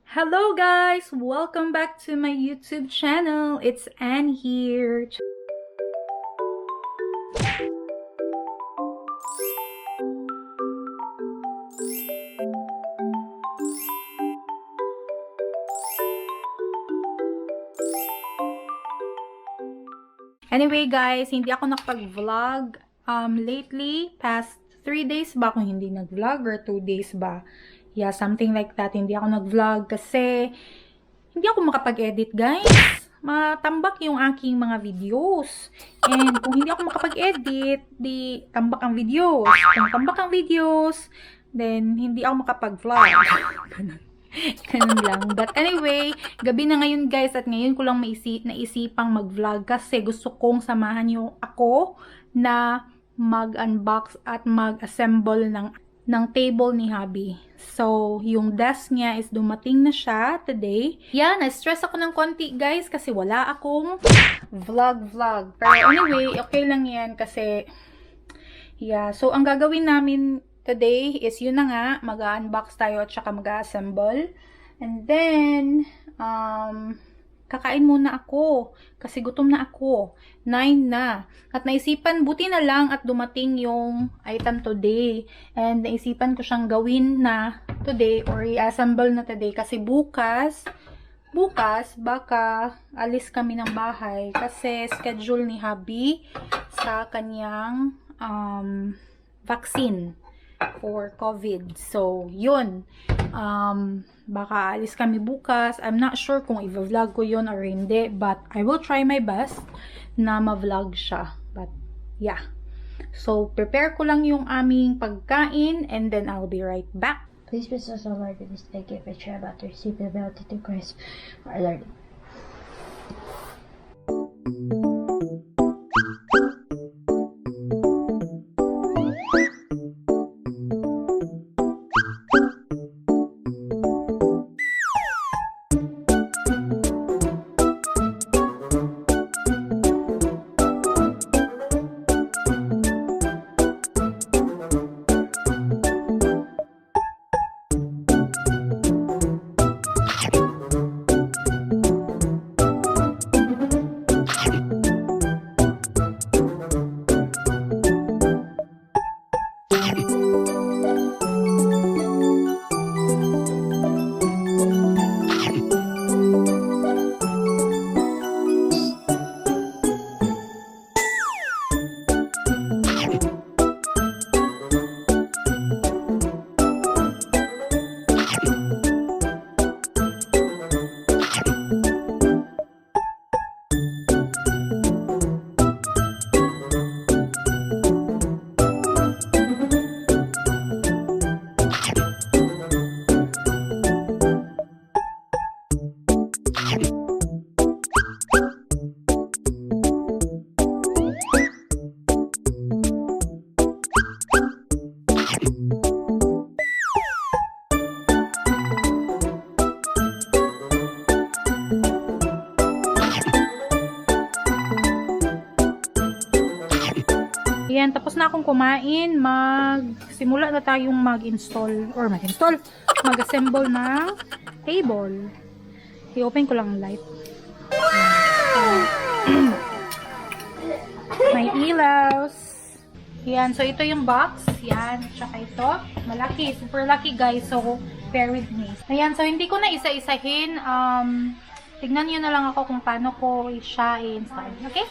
Hello guys! Welcome back to my YouTube channel. It's Ann here. Anyway guys, hindi ako nakapag-vlog lately, past 3 days ba kung hindi nag-vlog or 2 days ba. Yeah, something like that. Hindi ako nag-vlog kasi hindi ako makapag-edit, guys. Matambak yung aking mga videos. And kung hindi ako makapag-edit, di tambak ang videos. Kung tambak ang videos, then hindi ako makapag-vlog. Ganun lang. But anyway, gabi na ngayon guys at ngayon ko lang naisipang mag-vlog kasi gusto kong samahan niyo ako na mag-unbox at mag-assemble ng table ni hubby. So, yung desk niya is dumating na siya today. Yeah, na-stress ako ng konti guys kasi wala akong vlog. Pero anyway, okay lang yan kasi yeah. So, ang gagawin namin today is yun na nga, mag-unbox tayo at saka mag-assemble. And then, kakain muna ako kasi gutom na ako. 9 na. At naisipan, buti na lang at dumating yung item today. And naisipan ko siyang gawin na today or i-assemble na today kasi bukas baka alis kami ng bahay kasi schedule ni hubby sa kanyang vaccine for COVID. So, yun. Baka alis kami bukas. I'm not sure kung i-vlog ko yun or hindi. But, I will try my best na ma-vlog siya. But, yeah. So, prepare ko lang yung aming pagkain and then I'll be right back. Please be so sorry to this take if I try about to receive the ability to Christ or learning. Ayan, tapos na akong kumain. Simula na tayong mag-assemble ng table. I-open ko lang ang light. May ilaws. Ayan, so ito yung box. Ayan, tsaka ito. Malaki, super laki guys. So, bear with me. Ayan, so hindi ko na isa-isahin. Tignan nyo na lang ako kung paano ko siya i-install. Okay?